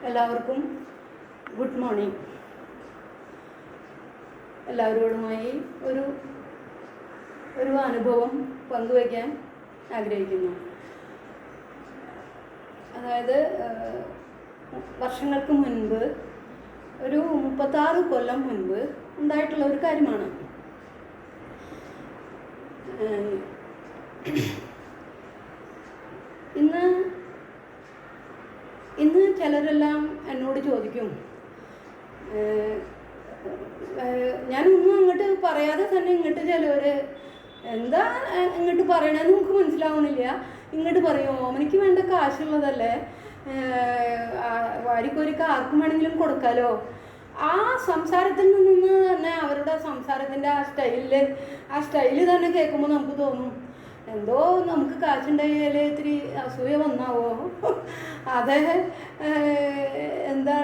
എല്ലാവർക്കും good morning. എല്ലാവരോടുമായി ഒരു അനുഭവം പങ്കുവയ്ക്കാൻ ആഗ്രഹിക്കുന്നു. അതായത് വർഷങ്ങൾക്ക് മുൻപ്, ഒരു 36 കൊല്ലം മുൻപ് ഉണ്ടായിട്ടുള്ള ഒരു കാര്യമാണ്. ഇന്ന് ചിലരെല്ലാം എന്നോട് ചോദിക്കും, ഞാനൊന്നും അങ്ങോട്ട് പറയാതെ തന്നെ ഇങ്ങോട്ട് ചിലവർ എന്താ ഇങ്ങോട്ട് പറയണമെന്ന് നമുക്ക് മനസ്സിലാവണില്ല, ഇങ്ങോട്ട് പറയുമോ എനിക്ക് വേണ്ട കാശുള്ളതല്ലേ, വാരിക്കോരിക്ക് ആർക്കും വേണമെങ്കിലും കൊടുക്കാലോ. ആ സംസാരത്തിൽ നിന്ന് തന്നെ, അവരുടെ സംസാരത്തിൻ്റെ ആ സ്റ്റൈല് തന്നെ കേൾക്കുമ്പോൾ നമുക്ക് തോന്നും എന്തോ നമുക്ക് കാശുണ്ടായാൽ ഇത്തിരി അസൂയ വന്നാവോ, അതെ എന്താ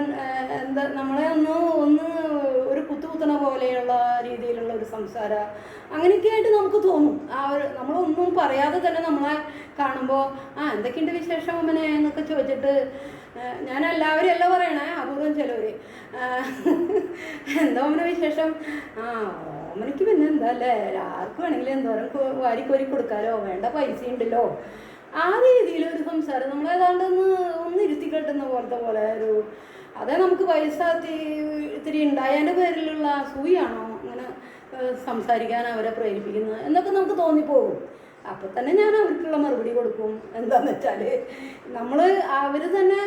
നമ്മളെ ഒന്ന് ഒരു കുത്തുകുത്തണ പോലെയുള്ള രീതിയിലുള്ള ഒരു സംസാരം അങ്ങനെയൊക്കെ ആയിട്ട് നമുക്ക് തോന്നും. നമ്മളൊന്നും പറയാതെ തന്നെ നമ്മളെ കാണുമ്പോൾ എന്തൊക്കെയുണ്ട് വിശേഷം അമ്മനെ എന്നൊക്കെ ചോദിച്ചിട്ട്, ഞാൻ എല്ലാവരും അല്ല പറയണേ, അപൂർവം ചിലവർ എന്താ അമ്മനെ വിശേഷം, ഓമനയ്ക്ക് പിന്നെ എന്താ അല്ലേ, ആർക്കും വേണമെങ്കിലും എന്തോരം വാരിക്കോരി കൊടുക്കാലോ, വേണ്ട പൈസ ഉണ്ടല്ലോ, ആ രീതിയിലൊരു സംസാരം നമ്മളേതാണ്ട് ഒന്ന് ഇരുത്തി കെട്ടുന്ന പോലെ അതേ നമുക്ക് പൈസ ഇത്തിരി ഉണ്ടായതിൻ്റെ പേരിലുള്ള അസൂയാണോ അങ്ങനെ സംസാരിക്കാൻ അവരെ പ്രേരിപ്പിക്കുന്നത് എന്നൊക്കെ നമുക്ക് തോന്നിപ്പോകും. അപ്പം തന്നെ ഞാൻ അവർക്കുള്ള മറുപടി കൊടുക്കും. എന്താണെന്ന് വെച്ചാൽ അവർ തന്നെ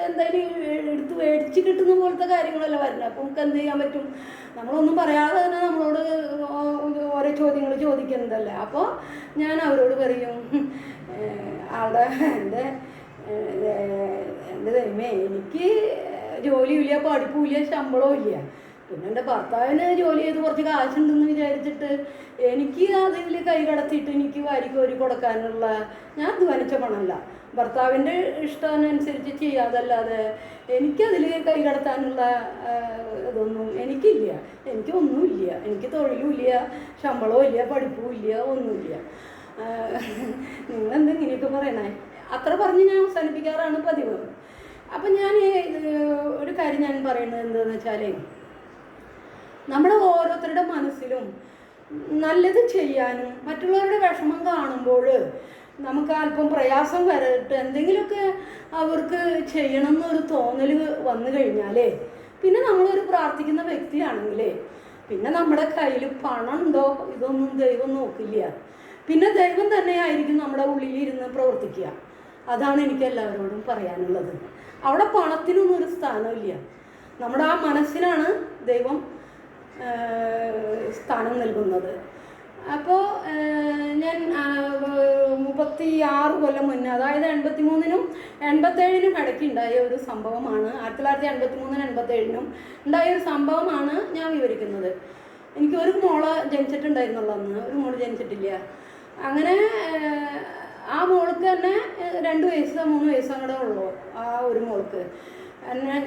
എന്തായാലും എടുത്ത് മേടിച്ച് കിട്ടുന്ന പോലത്തെ കാര്യങ്ങളല്ല വരുന്നത്. അപ്പം നമുക്ക് എന്ത് ചെയ്യാൻ പറ്റും, നമ്മളൊന്നും പറയാതെ തന്നെ നമ്മളോട് ഓരോ ചോദ്യങ്ങൾ ചോദിക്കുന്നതല്ലേ. അപ്പോൾ ഞാൻ അവരോട് പറയും, അവിടെ എൻ്റെ ദൈവമേ, എനിക്ക് ജോലിയില്ല, പഠിപ്പുമില്ല, ശമ്പളവും ഇല്ല, പിന്നെ എൻ്റെ ഭർത്താവിന് ജോലി ചെയ്ത് കുറച്ച് കാശുണ്ടെന്ന് വിചാരിച്ചിട്ട് എനിക്ക് അതിൽ കൈ കടത്തിയിട്ട് എനിക്ക് വാരിക്കോരി കൊടുക്കാനുള്ള, ഞാൻ അധ്വാനിച്ച പണമല്ല, ഭർത്താവിൻ്റെ ഇഷ്ടത്തിനനുസരിച്ച് ചെയ്യാതല്ലാതെ എനിക്കതിൽ കൈ കടത്താനുള്ള ഇതൊന്നും എനിക്കില്ല. എനിക്കൊന്നുമില്ല, എനിക്ക് തൊഴിലും ഇല്ല, ശമ്പളവും ഇല്ല, പഠിപ്പും ഇല്ല, ഒന്നുമില്ല. നിങ്ങളെന്തെങ്ങനെയൊക്കെ പറയണേ, അത്ര പറഞ്ഞ് ഞാൻ അവസാനിപ്പിക്കാറാണ് പതിവ്. അപ്പം ഞാൻ ഒരു കാര്യം ഞാൻ പറയുന്നത് എന്താണെന്ന് വെച്ചാൽ, നമ്മുടെ ഓരോരുത്തരുടെ മനസ്സിലും നല്ലത് ചെയ്യാനും മറ്റുള്ളവരുടെ വിഷമം കാണുമ്പോൾ നമുക്ക് അല്പം പ്രയാസം വരട്ട് എന്തെങ്കിലുമൊക്കെ അവർക്ക് ചെയ്യണം എന്നൊരു തോന്നൽ വന്നു കഴിഞ്ഞാലേ, പിന്നെ നമ്മളൊരു പ്രാർത്ഥിക്കുന്ന വ്യക്തിയാണെങ്കിലേ, പിന്നെ നമ്മുടെ കയ്യിൽ പണം ഉണ്ടോ ഇതൊന്നും ദൈവം നോക്കില്ല. പിന്നെ ദൈവം തന്നെയായിരിക്കും നമ്മുടെ ഉള്ളിലിരുന്ന് പ്രവർത്തിക്കുക. അതാണ് എനിക്ക് എല്ലാവരോടും പറയാനുള്ളത്. അവിടെ പണത്തിനൊന്നും ഒരു സ്ഥാനമില്ല. നമ്മുടെ ആ മനസ്സിനാണ് ദൈവം സ്ഥാനം നൽകുന്നത്. അപ്പോൾ ഞാൻ 36 കൊല്ലം മുന്നേ, അതായത് 83-നും 87-നും ഇടയ്ക്ക് ഉണ്ടായ ഒരു സംഭവമാണ്, 1983-നും 87-നും ഉണ്ടായ ഒരു സംഭവമാണ് ഞാൻ വിവരിക്കുന്നത്. എനിക്ക് ഒരു മോള് ജനിച്ചിട്ടുണ്ടായിരുന്നുള്ളൂ, അന്ന് ഒരു മോള് ജനിച്ചിട്ടില്ല. അങ്ങനെ ആ മോൾക്ക് തന്നെ 2 വയസ്സോ 3 വയസ്സോ അങ്ങോട്ടേ ഉള്ളൂ. ആ ഒരു മോൾക്ക്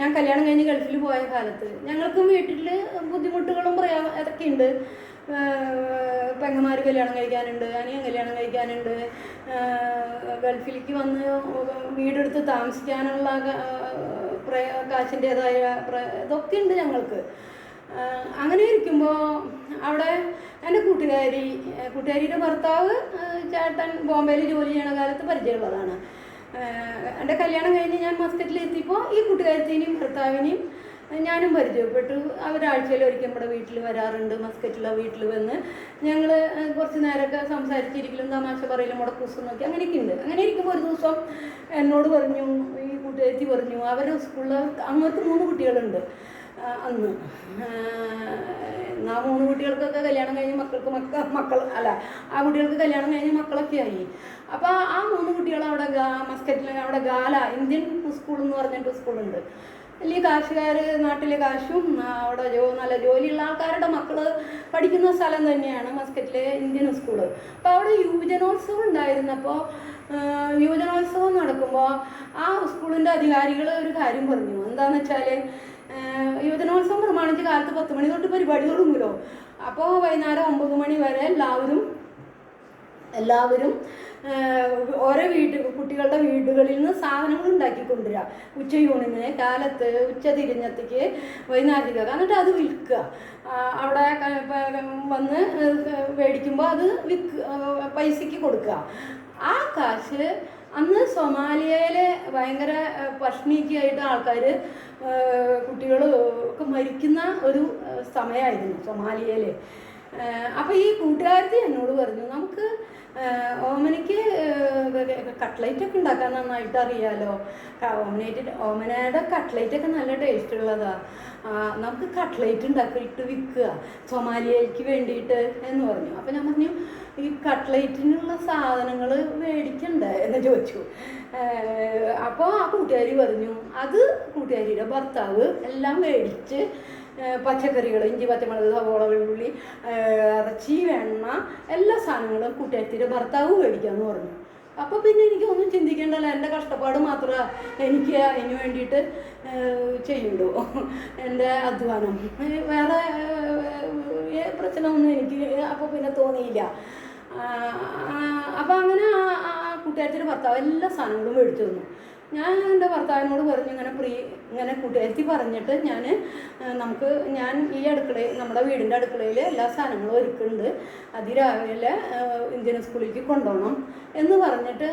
ഞാൻ കല്യാണം കഴിഞ്ഞ് ഗൾഫിൽ പോയ കാലത്ത് ഞങ്ങൾക്കും വീട്ടിൽ ബുദ്ധിമുട്ടുകളും അതൊക്കെ ഉണ്ട്. പെങ്ങന്മാർ കല്യാണം കഴിക്കാനുണ്ട്, അനിയൻ കല്യാണം കഴിക്കാനുണ്ട്, ഗൾഫിലേക്ക് വന്ന് വീടെടുത്ത് താമസിക്കാനുള്ള കാശിൻ്റേതായ ഇതൊക്കെ ഉണ്ട് ഞങ്ങൾക്ക്. അങ്ങനെ ഇരിക്കുമ്പോൾ അവിടെ എൻ്റെ കൂട്ടുകാരിയുടെ ഭർത്താവ് ചേട്ടൻ ബോംബെയിൽ ജോലി ചെയ്യണ കാലത്ത് പരിചയമുള്ളതാണ്. എൻ്റെ കല്യാണം കഴിഞ്ഞ് ഞാൻ മസ്കറ്റിലെത്തിയപ്പോൾ ഈ കൂട്ടുകാരത്തിനെയും ഭർത്താവിനെയും ഞാനും പരിചയപ്പെട്ടു. അവരാഴ്ചയിൽ ഒരിക്കൽ നമ്മുടെ വീട്ടിൽ വരാറുണ്ട്. മസ്കറ്റിലെ വീട്ടിൽ വന്ന് ഞങ്ങൾ കുറച്ച് നേരമൊക്കെ സംസാരിച്ചിരിക്കലും തമാശ പറയലും മുടക്കൂസം നോക്കി അങ്ങനെയൊക്കെ ഉണ്ട്. അങ്ങനെ ഇരിക്കുമ്പോൾ ഒരു ദിവസം എന്നോട് പറഞ്ഞു, ഈ കൂട്ടുകാരത്തി പറഞ്ഞു, അവരുടെ സ്കൂളിൽ അങ്ങോട്ട് 3 കുട്ടികളുണ്ട് അന്ന്. ആ 3 കുട്ടികൾക്കൊക്കെ കല്യാണം കഴിഞ്ഞ് ആ കുട്ടികൾക്ക് കല്യാണം കഴിഞ്ഞ് മക്കളൊക്കെ ആയി. അപ്പോൾ ആ 3 കുട്ടികൾ അവിടെ മസ്കറ്റിൽ അവിടെ ഗാല ഇന്ത്യൻ സ്കൂൾ എന്ന് പറഞ്ഞിട്ട് സ്കൂളുണ്ട്. വലിയ കാശുകാർ, നാട്ടിലെ കാശും അവിടെ നല്ല ജോലിയുള്ള ആൾക്കാരുടെ മക്കൾ പഠിക്കുന്ന സ്ഥലം തന്നെയാണ് മസ്കറ്റിലെ ഇന്ത്യൻ സ്കൂള്. അപ്പോൾ അവിടെ യുവജനോത്സവം ഉണ്ടായിരുന്നപ്പോൾ, യുവജനോത്സവം നടക്കുമ്പോൾ ആ സ്കൂളിൻ്റെ അധികാരികൾ ഒരു കാര്യം പറഞ്ഞു. എന്താണെന്ന് വെച്ചാൽ, യുവജനോത്സവം പ്രമാണിച്ച് കാലത്ത് 10 മണി തൊട്ട് പരിപാടി തുടങ്ങുമല്ലോ. അപ്പോൾ വൈകുന്നേരം 9 മണി വരെ എല്ലാവരും ഓരോ കുട്ടികളുടെ വീടുകളിൽ നിന്ന് സാധനങ്ങൾ ഉണ്ടാക്കി കൊണ്ടുവരിക. ഉച്ചയൂണിന്, കാലത്ത്, ഉച്ച തിരിഞ്ഞത്തേക്ക്, വൈകുന്നേരത്തേക്ക്, എന്നിട്ട് അത് വിൽക്കുക. അവിടെ വന്ന് മേടിക്കുമ്പോൾ അത് പൈസയ്ക്ക് കൊടുക്കുക. ആ കാശ് അന്ന് സൊമാലിയയിലെ ഭയങ്കര പഷ്ണിക്കായിട്ട് ആൾക്കാർ, കുട്ടികൾ ഒക്കെ മരിക്കുന്ന ഒരു സമയമായിരുന്നു സൊമാലിയയിൽ. അപ്പോൾ ഈ കൂട്ടുകാരത്തി എന്നോട് പറഞ്ഞു, നമുക്ക് ഓമനയ്ക്ക് കട്ട്ലൈറ്റൊക്കെ ഉണ്ടാക്കാൻ നന്നായിട്ട് അറിയാമല്ലോ, ഓമനയുടെ കട്ട്ലൈറ്റൊക്കെ നല്ല ടേസ്റ്റ് ഉള്ളതാണ്, നമുക്ക് കട്ട്ലൈറ്റ് ഉണ്ടാക്കിയിട്ട് വിൽക്കുക സൊമാലിയയ്ക്ക് വേണ്ടിയിട്ട് എന്ന് പറഞ്ഞു. അപ്പോൾ ഞാൻ പറഞ്ഞു, ഈ കട്ട്ലൈറ്റിനുള്ള സാധനങ്ങൾ മേടിക്കണ്ടേ എന്ന് ചോദിച്ചു. അപ്പോൾ ആ കൂട്ടുകാരി പറഞ്ഞു, അത് കൂട്ടുകാരിയുടെ ഭർത്താവ് എല്ലാം മേടിച്ച്, പച്ചക്കറികൾ, ഇഞ്ചി, പച്ചമുളക്, സവോള, വെള്ളുള്ളി, ഇറച്ചി, എണ്ണ, എല്ലാ സാധനങ്ങളും കൂട്ടുകാരിയുടെ ഭർത്താവ് മേടിക്കാമെന്ന് പറഞ്ഞു. അപ്പോൾ പിന്നെ എനിക്കൊന്നും ചിന്തിക്കേണ്ടല്ലോ, എൻ്റെ കഷ്ടപ്പാട് മാത്രമേ എനിക്ക് അതിന് വേണ്ടിയിട്ട് ചെയ്യുള്ളൂ, എൻ്റെ അധ്വാനം, വേറെ പ്രശ്നമൊന്നും എനിക്ക് അപ്പോൾ പിന്നെ തോന്നിയില്ല. അപ്പോൾ അങ്ങനെ ആ കൂട്ടുകാരത്തിൻ്റെ ഭർത്താവ് എല്ലാ സാധനങ്ങളും മേടിച്ചു തന്നു. ഞാൻ എൻ്റെ ഭർത്താവിനോട് പറഞ്ഞു, ഇങ്ങനെ കൂട്ടുകാരത്തി പറഞ്ഞിട്ട് ഞാൻ ഈ അടുക്കളയിൽ, നമ്മുടെ വീടിൻ്റെ അടുക്കളയിൽ എല്ലാ സാധനങ്ങളും ഒരുക്കുന്നുണ്ട്, അതിരാവിലെ ഇന്ത്യൻ സ്കൂളിലേക്ക് കൊണ്ടുപോകണം എന്ന് പറഞ്ഞിട്ട്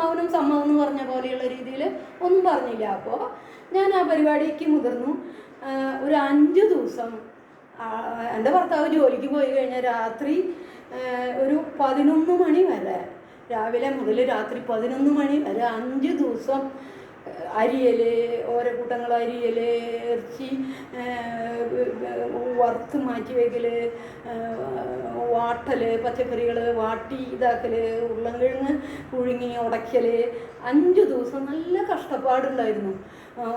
മൗനം സമ്മതം എന്ന് പറഞ്ഞ പോലെയുള്ള രീതിയിൽ ഒന്നും പറഞ്ഞില്ല. അപ്പോൾ ഞാൻ ആ പരിപാടിക്ക് മുതിർന്നു. ഒരു 5 ദിവസം എൻ്റെ ഭർത്താവ് ജോലിക്ക് പോയി കഴിഞ്ഞാൽ രാത്രി ഒരു 11 മണി വരെ, രാവിലെ മുതൽ രാത്രി 11 മണി വരെ 5 ദിവസം അരിയൽ, ഓരോ കൂട്ടങ്ങൾ അരിയൽ, ഇറച്ചി വറുത്ത് മാറ്റി വയ്ക്കൽ, വാട്ടൽ, പച്ചക്കറികൾ വാട്ടി ഇതാക്കൽ, ഉരുളൻകിഴങ്ങ് പുഴുങ്ങി ഉടയ്ക്കൽ, 5 ദിവസം നല്ല കഷ്ടപ്പാടുണ്ടായിരുന്നു.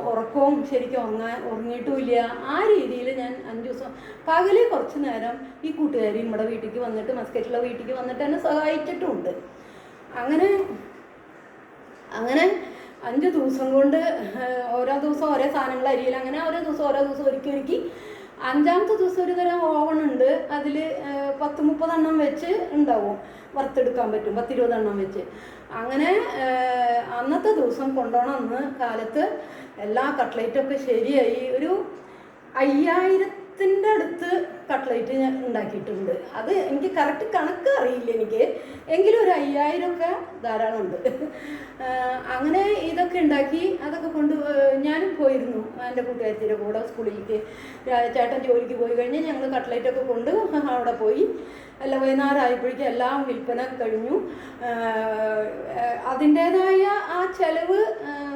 ഉറക്കവും ശരിക്കും ഉറങ്ങിയിട്ടുമില്ല. ആ രീതിയിൽ ഞാൻ 5 ദിവസം പകല് കുറച്ച് നേരം ഈ കൂട്ടുകാരി നമ്മുടെ വീട്ടിലേക്ക് വന്നിട്ട്, മസ്കറ്റിലെ വീട്ടിലേക്ക് വന്നിട്ട് എന്നെ സഹായിച്ചിട്ടുമുണ്ട്. അങ്ങനെ 5 ദിവസം കൊണ്ട് ഓരോ ദിവസം ഓരോ സാധനങ്ങൾ അരിയില്ല, അങ്ങനെ ഓരോ ദിവസം ഒരുക്കി 5-ാമത്തെ ദിവസം ഒരു തരം ഓവണുണ്ട്, അതിൽ 10-30 എണ്ണം വെച്ച് ഉണ്ടാവും, വറുത്തെടുക്കാൻ പറ്റും, 10-20 എണ്ണം വെച്ച്. അങ്ങനെ അന്നത്തെ ദിവസം കൊണ്ടുപോകണം. അന്ന് കാലത്ത് എല്ലാ കട്ട്ലേറ്റൊക്കെ ശരിയായി ഒരു 5000ത്തിൻ്റെ അടുത്ത് കട്ട്ലേറ്റ് ഞാൻ ഉണ്ടാക്കിയിട്ടുണ്ട്. അത് എനിക്ക് കറക്റ്റ് കണക്ക് അറിയില്ല എനിക്ക്, എങ്കിലും ഒരു 5000 ഒക്കെ ധാരാളമുണ്ട്. അങ്ങനെ ഇതൊക്കെ ഉണ്ടാക്കി അതൊക്കെ കൊണ്ട് ഞാനും പോയിരുന്നു എൻ്റെ കൂട്ടുകാരത്തിൻ്റെ കൂടെ സ്കൂളിലേക്ക്. ചേട്ടൻ ജോലിക്ക് പോയി കഴിഞ്ഞ് ഞങ്ങൾ കട്ട്ലേറ്റൊക്കെ കൊണ്ട് അവിടെ പോയി. വൈകുന്നേരമായപ്പോഴേക്കും എല്ലാം വിൽപ്പന കഴിഞ്ഞു. അതിൻ്റേതായ ആ ചെലവ്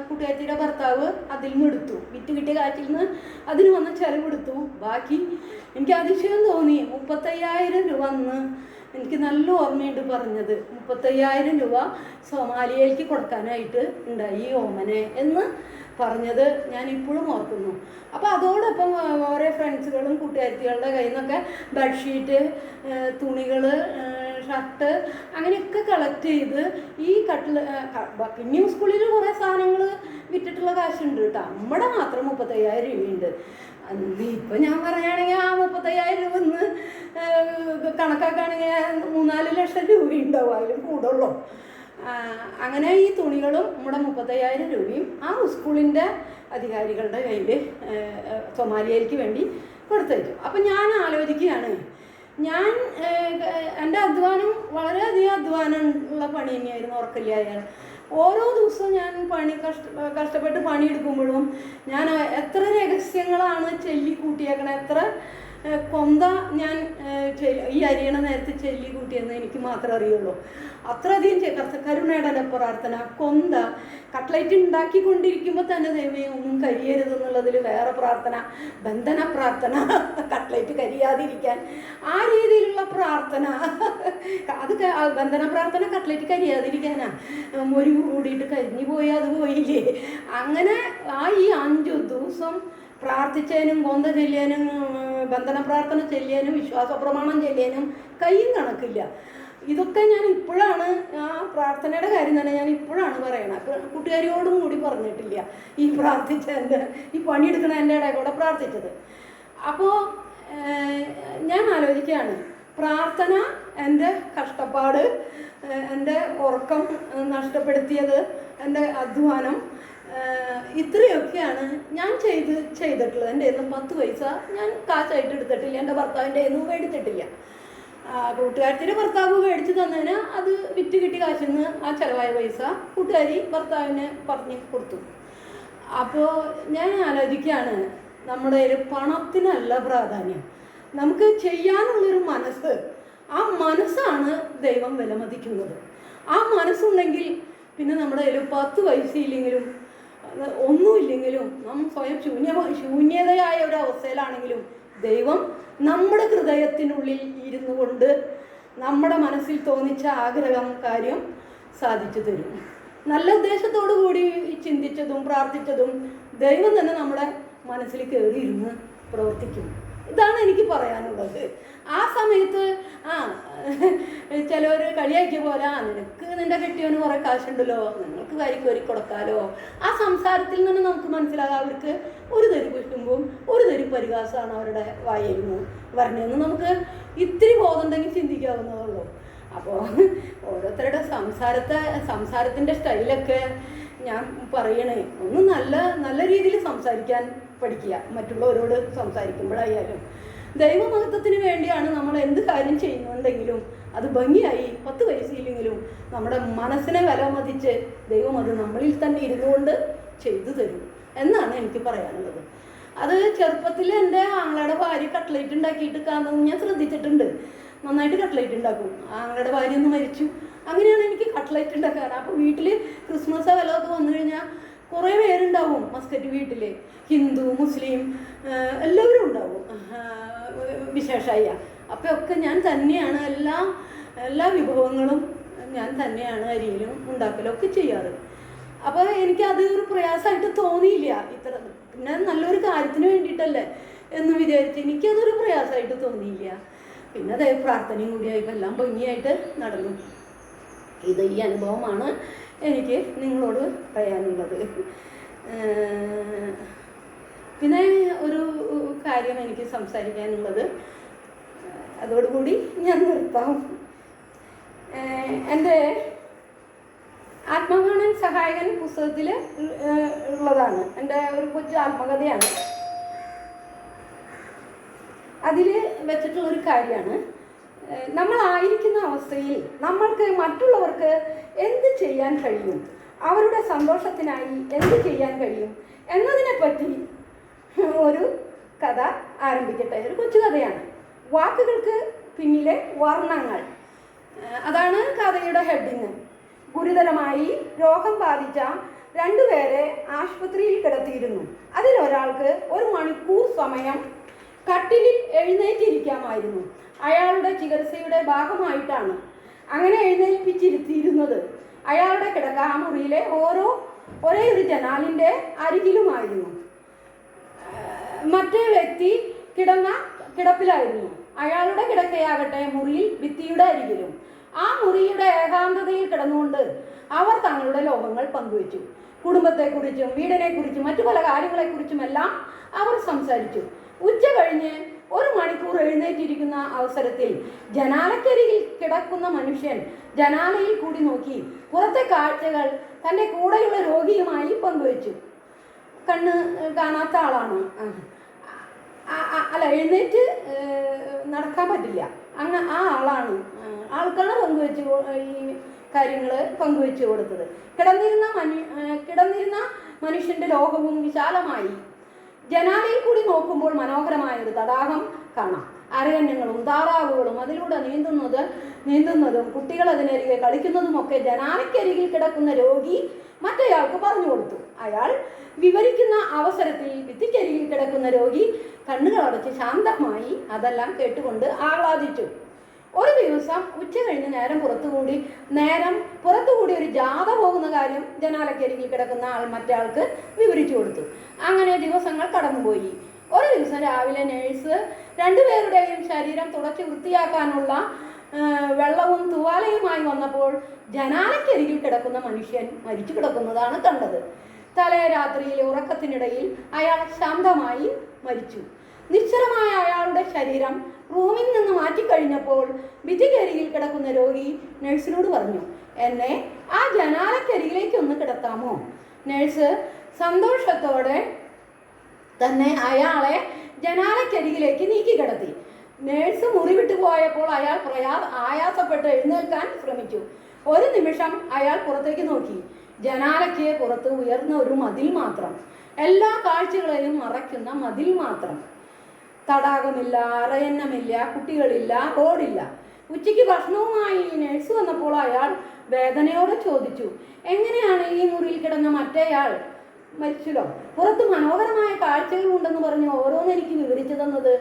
കൂട്ടുകാരത്തിയുടെ ഭർത്താവ് അതിൽ നിന്ന് എടുത്തു, വിറ്റ് കിട്ടിയ കാറ്റിൽ നിന്ന് അതിന് വന്ന ചെലവെടുത്തു. ബാക്കി എനിക്ക് അതിശയം തോന്നി, 35,000 രൂപ അന്ന് എനിക്ക് നല്ല ഓർമ്മയുണ്ട് പറഞ്ഞത്. 35,000 രൂപ സൊമാലിയയിലേക്ക് കൊടുക്കാനായിട്ട് ഉണ്ടായി ഓമനെ എന്ന് പറഞ്ഞത് ഞാൻ ഇപ്പോഴും ഓർക്കുന്നു. അപ്പോൾ അതോടൊപ്പം ഓരോ ഫ്രണ്ട്സുകളും കൂട്ടുകാരികളുടെ കയ്യിൽ നിന്നൊക്കെ ബെഡ്ഷീറ്റ്, തുണികൾ, ഷർട്ട് അങ്ങനെയൊക്കെ കളക്ട് ചെയ്ത് ഈ പിന്നെയും സ്കൂളിൽ കുറേ സാധനങ്ങൾ വിറ്റിട്ടുള്ള കാശുണ്ട് കേട്ടോ. നമ്മുടെ മാത്രം 35,000 രൂപയുണ്ട്. ഇപ്പം ഞാൻ പറയുകയാണെങ്കിൽ ആ 35,000 രൂപ ഒന്ന് കണക്കാക്കുകയാണെങ്കിൽ 3-4 ലക്ഷം രൂപ ഉണ്ടാവും, അതിലും കൂടുള്ളൂ. അങ്ങനെ ഈ തുണികളും നമ്മുടെ 35,000 രൂപയും ആ സ്കൂളിൻ്റെ അധികാരികളുടെ കയ്യിൽ സൊമാലിയയിലേക്ക് വേണ്ടി കൊടുത്തയച്ചു. അപ്പം ഞാൻ ആലോചിക്കുകയാണ്, എൻ്റെ അധ്വാനം വളരെയധികം അധ്വാനം ഉള്ള പണി തന്നെയായിരുന്നു, ഉറക്കില്ലാതെ. ഓരോ ദിവസവും ഞാൻ കഷ്ടപ്പെട്ട് പണിയെടുക്കുമ്പോഴും ഞാൻ എത്ര രഹസ്യങ്ങളാണ് ചൊല്ലി കൂട്ടിയേക്കണത്, എത്ര കൊന്ത ഞാൻ ഈ അരിയണ നേരത്തെ ചൊല്ലി കൂട്ടിയെന്ന് എനിക്ക് മാത്രമേ അറിയുള്ളൂ. അത്രയധികം കരുണയുടെ പ്രാർത്ഥന, കൊന്ത, കട്ട്ലൈറ്റ് ഉണ്ടാക്കിക്കൊണ്ടിരിക്കുമ്പോൾ തന്നെ ദൈവമേ ഒന്നും കരിയരുതെന്നുള്ളതിൽ വേറെ പ്രാർത്ഥന, ബന്ധന പ്രാർത്ഥന, കട്ട്ലൈറ്റ് കരിയാതിരിക്കാൻ, ആ രീതിയിലുള്ള പ്രാർത്ഥന. അത് ബന്ധന പ്രാർത്ഥന കട്ട്ലൈറ്റ് കരിയാതിരിക്കാനാ, മൊരു കൂടിയിട്ട് കരിഞ്ഞു പോയി അത് പോയില്ലേ. അങ്ങനെ ഈ 5 ദിവസം പ്രാർത്ഥിച്ചതിനും കൊന്ത ചെല്ലാനും ബന്ധന പ്രാർത്ഥന ചെല്ലാനും വിശ്വാസ പ്രമാണം ചെല്ലാനും കയ്യും കണക്കില്ല. ഇതൊക്കെ ഞാൻ ഇപ്പോഴാണ്, ആ പ്രാർത്ഥനയുടെ കാര്യം തന്നെ ഞാൻ ഇപ്പോഴാണ് പറയണത്. കൂട്ടുകാരിയോടും കൂടി പറഞ്ഞിട്ടില്ല ഈ ഈ പണിയെടുക്കണ എൻ്റെ ഇടയിൽ കൂടെ പ്രാർത്ഥിച്ചത്. അപ്പോൾ ഞാൻ ആലോചിക്കുകയാണ്, പ്രാർത്ഥന എൻ്റെ കഷ്ടപ്പാട്, എൻ്റെ ഉറക്കം നഷ്ടപ്പെടുത്തിയത്, എൻ്റെ അധ്വാനം, ഇത്രയൊക്കെയാണ് ഞാൻ ചെയ്തിട്ടുള്ളത്. എൻ്റെ കയ്യിൽ നിന്ന് 10 പൈസ ഞാൻ കാശായിട്ട് എടുത്തിട്ടില്ല, എൻ്റെ ഭർത്താവിൻ്റെ കയ്യിൽ നിന്ന് മേടിച്ചിട്ടില്ല. കൂട്ടുകാരത്തിൻ്റെ ഭർത്താവ് മേടിച്ച് തന്നതിന് അത് വിറ്റ് കിട്ടി കാശിൽ നിന്ന് ആ ചിലവായ പൈസ കൂട്ടുകാരി ഭർത്താവിന് പറഞ്ഞ് കൊടുത്തു. അപ്പോൾ ഞാൻ ആലോചിക്കുകയാണ്, നമ്മുടെ കയ്യിൽ പണത്തിനല്ല പ്രാധാന്യം, നമുക്ക് ചെയ്യാനുള്ളൊരു മനസ്സ്, ആ മനസ്സാണ് ദൈവം വിലമതിക്കുന്നത്. ആ മനസ്സുണ്ടെങ്കിൽ പിന്നെ നമ്മുടെ കയ്യിൽ 10 പൈസ ഇല്ലെങ്കിലും ഒന്നുമില്ലെങ്കിലും നാം സ്വയം ശൂന്യതയായ ഒരു അവസ്ഥയിലാണെങ്കിലും ദൈവം നമ്മുടെ ഹൃദയത്തിനുള്ളിൽ ഇരുന്നു കൊണ്ട് നമ്മുടെ മനസ്സിൽ തോന്നിച്ച ആഗ്രഹം കാര്യം സാധിച്ചു തരും. നല്ല ഉദ്ദേശത്തോടു കൂടി ചിന്തിച്ചതും പ്രാർത്ഥിച്ചതും ദൈവം തന്നെ നമ്മുടെ മനസ്സിൽ കയറിയിരുന്ന് പ്രവർത്തിക്കും. ഇതാണ് എനിക്ക് പറയാനുള്ളത്. ആ സമയത്ത് ചിലവർ കളിയാക്കിയ പോലെ നിനക്ക് നിൻ്റെ കെട്ടിയവന് കുറേ കാശുണ്ടല്ലോ, നിങ്ങൾക്ക് കോരി കൊടുക്കാലോ, ആ സംസാരത്തിൽ നിന്ന് നമുക്ക് മനസ്സിലാകാം അവർക്ക് ഒരു തരി പുഷ്പുമ്പോൾ ഒരു തരി പരിഹാസമാണ് അവരുടെ വായിരുന്നു പറഞ്ഞതെന്ന് നമുക്ക് ഇത്തിരി ബോധമുണ്ടെങ്കിൽ ചിന്തിക്കാവുന്നതുള്ളൂ. അപ്പോൾ ഓരോരുത്തരുടെ സംസാരത്തിൻ്റെ സ്റ്റൈലൊക്കെ ഞാൻ പറയണേ, ഒന്ന് നല്ല രീതിയിൽ സംസാരിക്കാൻ പഠിക്കുക. മറ്റുള്ളവരോട് സംസാരിക്കുമ്പോഴായാലും ദൈവമഹത്വത്തിന് വേണ്ടിയാണ് നമ്മൾ എന്ത് കാര്യം ചെയ്യുന്നുണ്ടെങ്കിലും അത് ഭംഗിയായി 10 പൈസയില്ലെങ്കിലും നമ്മുടെ മനസ്സിനെ വിലമതിച്ച് ദൈവം അത് നമ്മളിൽ തന്നെ ഇരുന്നുകൊണ്ട് ചെയ്തു തരും എന്നാണ് എനിക്ക് പറയാനുള്ളത്. അത് ചെറുപ്പത്തിൽ എൻ്റെ ആങ്ങളുടെ ഭാര്യ കട്ട്ലേറ്റ് ഉണ്ടാക്കിയിട്ട് കാണുന്നത് ഞാൻ ശ്രദ്ധിച്ചിട്ടുണ്ട്. നന്നായിട്ട് കട്ട്ലേറ്റ് ഉണ്ടാക്കും. ആങ്ങളുടെ ഭാര്യ ഒന്ന് മരിച്ചു, അങ്ങനെയാണ് എനിക്ക് കട്ട്ലേറ്റ് ഉണ്ടാക്കാറ്. അപ്പോൾ വീട്ടിൽ ക്രിസ്മസ് വല്ലതൊക്കെ വന്നു കഴിഞ്ഞാൽ കുറേ പേരുണ്ടാവും മസ്കറ്റ് വീട്ടിൽ, ഹിന്ദു മുസ്ലിം എല്ലാവരും ഉണ്ടാവും വിശേഷമായ. അപ്പോൾ ഒക്കെ ഞാൻ തന്നെയാണ് എല്ലാ വിഭവങ്ങളും ഞാൻ തന്നെയാണ് അരിയിലും ഉണ്ടാക്കലൊക്കെ ചെയ്യാറ്. അപ്പോൾ എനിക്കത് ഒരു പ്രയാസമായിട്ട് തോന്നിയില്ല. പിന്നെ നല്ലൊരു കാര്യത്തിന് വേണ്ടിയിട്ടല്ലേ എന്ന് വിചാരിച്ച് എനിക്കതൊരു പ്രയാസമായിട്ട് തോന്നിയില്ല. പിന്നെ അതേ പ്രാർത്ഥനയും കൂടിയായപ്പോൾ എല്ലാം ഭംഗിയായിട്ട് നടന്നു. ഈ അനുഭവമാണ് എനിക്ക് നിങ്ങളോട് പറയാനുള്ളത്. പിന്നെ ഒരു കാര്യം എനിക്ക് സംസാരിക്കാനുള്ളത്, അതോടുകൂടി ഞാൻ നിർത്താം. എൻ്റെ ആത്മഗാനൻ സഹായകൻ പുസ്തകത്തിൽ ഉള്ളതാണ്, എൻ്റെ ഒരു കൊച്ചു ആത്മകഥയാണ്. അതിൽ വെച്ചിട്ടുള്ളൊരു കാര്യമാണ്, നമ്മളായിരിക്കുന്ന അവസ്ഥയിൽ നമ്മൾക്ക് മറ്റുള്ളവർക്ക് എന്ത് ചെയ്യാൻ കഴിയും, അവരുടെ സന്തോഷത്തിനായി എന്ത് ചെയ്യാൻ കഴിയും എന്നതിനെപ്പറ്റി ഒരു കഥ ആരംഭിക്കട്ടെ. ഒരു കൊച്ചു കഥയാണ്. വാക്കുകൾക്ക് പിന്നിലെ വർണ്ണങ്ങൾ, അതാണ് കഥയുടെ ഹെഡിങ്. ഗുരുതരമായി രോഗം ബാധിച്ച 2 പേരെ ആശുപത്രിയിൽ കിടത്തിയിരുന്നു. അതിലൊരാൾക്ക് 1 മണിക്കൂർ സമയം കട്ടിലിൽ എഴുന്നേറ്റിരിക്കാമായിരുന്നു. അയാളുടെ ചികിത്സയുടെ ഭാഗമായിട്ടാണ് അങ്ങനെ എഴുന്നേൽപ്പിച്ചിരുത്തിയിരുന്നത്. അയാളുടെ കിടക്ക ആ മുറിയിലെ ഒരേ ഒരു ജനാലിൻ്റെ അരികിലുമായിരുന്നു. മറ്റേ വ്യക്തി കിടപ്പിലായിരുന്നു. അയാളുടെ കിടക്കയാകട്ടെ മുറിയിൽ ഭിത്തിയുടെ അരികിലും. ആ മുറിയുടെ ഏകാന്തതയിൽ കിടന്നുകൊണ്ട് അവർ തങ്ങളുടെ ലോകങ്ങൾ പങ്കുവച്ചു. കുടുംബത്തെക്കുറിച്ചും വീടിനെക്കുറിച്ചും മറ്റു പല കാര്യങ്ങളെക്കുറിച്ചുമെല്ലാം അവർ സംസാരിച്ചു. ഉച്ച കഴിഞ്ഞ് 1 മണിക്കൂർ എഴുന്നേറ്റിരിക്കുന്ന അവസരത്തിൽ ജനാലക്കരികിൽ കിടക്കുന്ന മനുഷ്യൻ ജനാലയിൽ കൂടി നോക്കി പുറത്തെ കാഴ്ചകൾ തൻ്റെ കൂടെയുള്ള രോഗിയുമായി പങ്കുവച്ചു. കണ്ണ് കാണാത്ത ആളാണ്, എഴുന്നേറ്റ് നടക്കാൻ പറ്റില്ല, ആ ആളാണ്. ആൾക്കാണ് ഈ കാര്യങ്ങൾ പങ്കുവെച്ചു കൊടുത്തത്. കിടന്നിരുന്ന മനുഷ്യൻ്റെ ലോകവും വിശാലമായി. ജനാലയിൽ കൂടി നോക്കുമ്പോൾ മനോഹരമായ ഒരു തടാകം കാണാം. അരയന്നങ്ങളും താറാവുകളും അതിലൂടെ നീന്തുന്നതും കുട്ടികൾ അതിനരികെ കളിക്കുന്നതുമൊക്കെ ജനാലയ്ക്കരികിൽ കിടക്കുന്ന രോഗി മറ്റേയാൾക്ക് പറഞ്ഞു കൊടുത്തു. അയാൾ വിവരിക്കുന്ന അവസരത്തിൽ ഭിത്തിക്കരികിൽ കിടക്കുന്ന രോഗി കണ്ണുകളടച്ച് ശാന്തമായി അതെല്ലാം കേട്ടുകൊണ്ട് ആഹ്ലാദിച്ചു. ഒരു ദിവസം ഉച്ച കഴിഞ്ഞ് നേരം പുറത്തുകൂടി ഒരു ജാഥ പോകുന്ന കാര്യം ജനാലക്കരികിൽ കിടക്കുന്ന മറ്റയാൾക്ക് വിവരിച്ചു കൊടുത്തു. അങ്ങനെ ദിവസങ്ങൾ കടന്നുപോയി. ഒരു ദിവസം രാവിലെ നേഴ്സ് 2 പേരുടെയും ശരീരം തുടച്ച് വൃത്തിയാക്കാനുള്ള വെള്ളവും തുവാലയുമായി വന്നപ്പോൾ ജനാലക്കരികിൽ കിടക്കുന്ന മനുഷ്യൻ മരിച്ചു കിടക്കുന്നതാണ് കണ്ടത്. തലേ രാത്രിയിലെ ഉറക്കത്തിനിടയിൽ അയാൾ ശാന്തമായി മരിച്ചു. നിശ്ചലമായ അയാളുടെ ശരീരം റൂമിൽ നിന്ന് മാറ്റിക്കഴിഞ്ഞപ്പോൾ ഭിത്തിക്കരികിൽ കിടക്കുന്ന രോഗി നഴ്സിനോട് പറഞ്ഞു, എന്നെ ആ ജനാലക്കരികിലേക്ക് ഒന്ന് കിടത്താമോ? നഴ്സ് സന്തോഷത്തോടെ തന്നെ അയാളെ ജനാലക്കരികിലേക്ക് നീക്കി കിടത്തി. നേഴ്സ് മുറി വിട്ടു പോയപ്പോൾ അയാൾ ആയാസപ്പെട്ട് എഴുന്നേൽക്കാൻ ശ്രമിച്ചു. ഒരു നിമിഷം അയാൾ പുറത്തേക്ക് നോക്കി. ജനാലയ്ക്ക് പുറത്ത് ഉയർന്ന ഒരു മതിൽ മാത്രം, എല്ലാ കാഴ്ചകളെയും മറയ്ക്കുന്ന മതിൽ മാത്രം. തടാകമില്ല, അറയന്നമില്ല, കുട്ടികളില്ല, റോഡില്ല. ഉച്ചയ്ക്ക് ഭക്ഷണവുമായി നേഴ്സ് വന്നപ്പോൾ അയാൾ വേദനയോടെ ചോദിച്ചു, എങ്ങനെയാണ് ഈ മുറിയിൽ കിടന്ന മറ്റേയാൾ മരിച്ചല്ലോ? പുറത്ത് മനോഹരമായ കാഴ്ചകൾ ഉണ്ടെന്ന് പറഞ്ഞ് ഓരോന്ന് എനിക്ക് വിവരിച്ചു തന്നത്.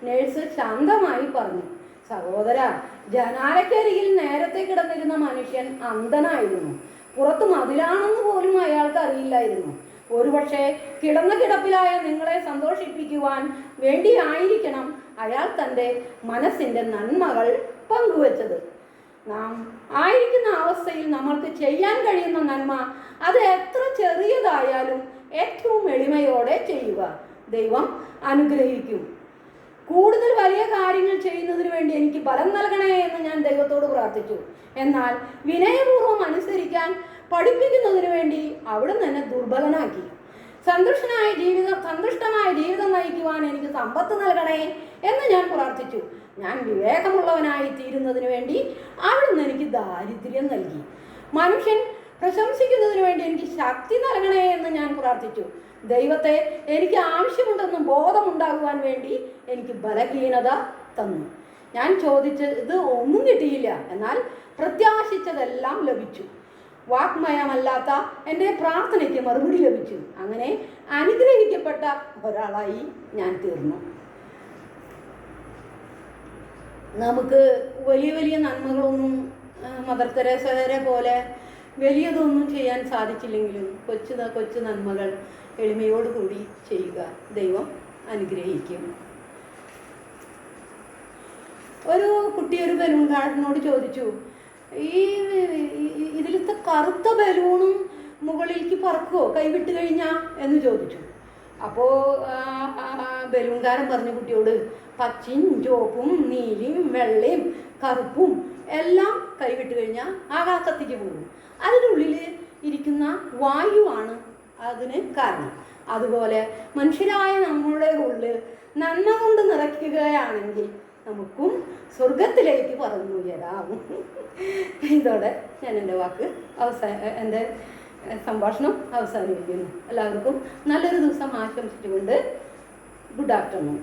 നേഴ്സ് ശാന്തമായി പറഞ്ഞു, സഹോദര, ജനാലക്കരികിൽ നേരത്തെ കിടന്നിരുന്ന മനുഷ്യൻ അന്ധനായിരുന്നു. പുറത്ത് മതിലാണെന്ന് പോലും അയാൾക്ക് അറിയില്ലായിരുന്നു. ഒരുപക്ഷെ കിടന്ന കിടപ്പിലായ നിങ്ങളെ സന്തോഷിപ്പിക്കുവാൻ വേണ്ടിയായിരിക്കണം അയാൾ തൻ്റെ മനസ്സിൻ്റെ നന്മകൾ പങ്കുവച്ചത്. നാം ആയിരിക്കുന്ന അവസ്ഥയിൽ നമ്മൾക്ക് ചെയ്യാൻ കഴിയുന്ന നന്മ അത് എത്ര ചെറിയതായാലും ഏറ്റവും എളിമയോടെ ചെയ്യുക. ദൈവം അനുഗ്രഹിക്കും. കൂടുതൽ വലിയ കാര്യങ്ങൾ ചെയ്യുന്നതിന് വേണ്ടി എനിക്ക് ബലം നൽകണേ എന്ന് ഞാൻ ദൈവത്തോട് പ്രാർത്ഥിച്ചു. എന്നാൽ വിനയപൂർവ്വം അനുസരിക്കാൻ പഠിപ്പിക്കുന്നതിന് വേണ്ടി അവിടുന്ന് എന്നെ ദുർബലനാക്കി. സന്തുഷ്ടമായ ജീവിതം നയിക്കുവാൻ എനിക്ക് സമ്പത്ത് നൽകണേ എന്ന് ഞാൻ പ്രാർത്ഥിച്ചു. ഞാൻ വിവേകമുള്ളവനായി തീരുന്നതിന് വേണ്ടി അവിടുന്ന് എനിക്ക് ദാരിദ്ര്യം നൽകി. മനുഷ്യൻ പ്രശംസിക്കുന്നതിന് വേണ്ടി എനിക്ക് ശക്തി നൽകണേ എന്ന് ഞാൻ പ്രാർത്ഥിച്ചു. ദൈവത്തെ എനിക്ക് ആവശ്യമുണ്ടെന്ന് ബോധമുണ്ടാകുവാൻ വേണ്ടി എനിക്ക് ബലഹീനത തന്നു. ഞാൻ ചോദിച്ചത് ഒന്നും കിട്ടിയില്ല, എന്നാൽ പ്രത്യാശിച്ചതെല്ലാം ലഭിച്ചു. വാക്മയമല്ലാത്ത എൻ്റെ പ്രാർത്ഥനയ്ക്ക് മറുപടി ലഭിച്ചു. അങ്ങനെ അനുഗ്രഹിക്കപ്പെട്ട ഒരാളായി ഞാൻ തീർന്നു. നമുക്ക് വലിയ വലിയ നന്മകളൊന്നും മദർ തെരേസയെ പോലെ വലിയതൊന്നും ചെയ്യാൻ സാധിച്ചില്ലെങ്കിലും കൊച്ചു നന്മകൾ എളിമയോടുകൂടി ചെയ്യുക. ദൈവം അനുഗ്രഹിക്കും. ഒരു കുട്ടി ഒരു ബലൂൺ ഗാർഡനോട് ചോദിച്ചു, ഇതിലത്തെ കറുത്ത ബലൂണും മുകളിലേക്ക് പറക്കുമോ കൈവിട്ട് കഴിഞ്ഞാൽ എന്ന് ചോദിച്ചു. അപ്പോൾ ബലൂൺകാരൻ പറഞ്ഞ കുട്ടിയോട്, പച്ചയും ചുവപ്പും നീലയും വെള്ളയും കറുപ്പും എല്ലാം കൈവിട്ട് കഴിഞ്ഞാൽ ആകാശത്തേക്ക് പോകും. അതിനുള്ളിൽ ഇരിക്കുന്ന വായുവാണ് അതിന് കാരണം. അതുപോലെ മനുഷ്യരായ നമ്മുടെ ഉള്ളിൽ നന്മ കൊണ്ട് നിറയ്ക്കുകയാണെങ്കിൽ നമുക്കും സ്വർഗത്തിലേക്ക് പറന്നുയരാവും. ഇതോടെ ഞാൻ എൻ്റെ സംഭാഷണം അവസാനിപ്പിക്കുന്നു. എല്ലാവർക്കും നല്ലൊരു ദിവസം ആശംസിച്ചുകൊണ്ട് ഗുഡ് ആഫ്റ്റർനൂൺ.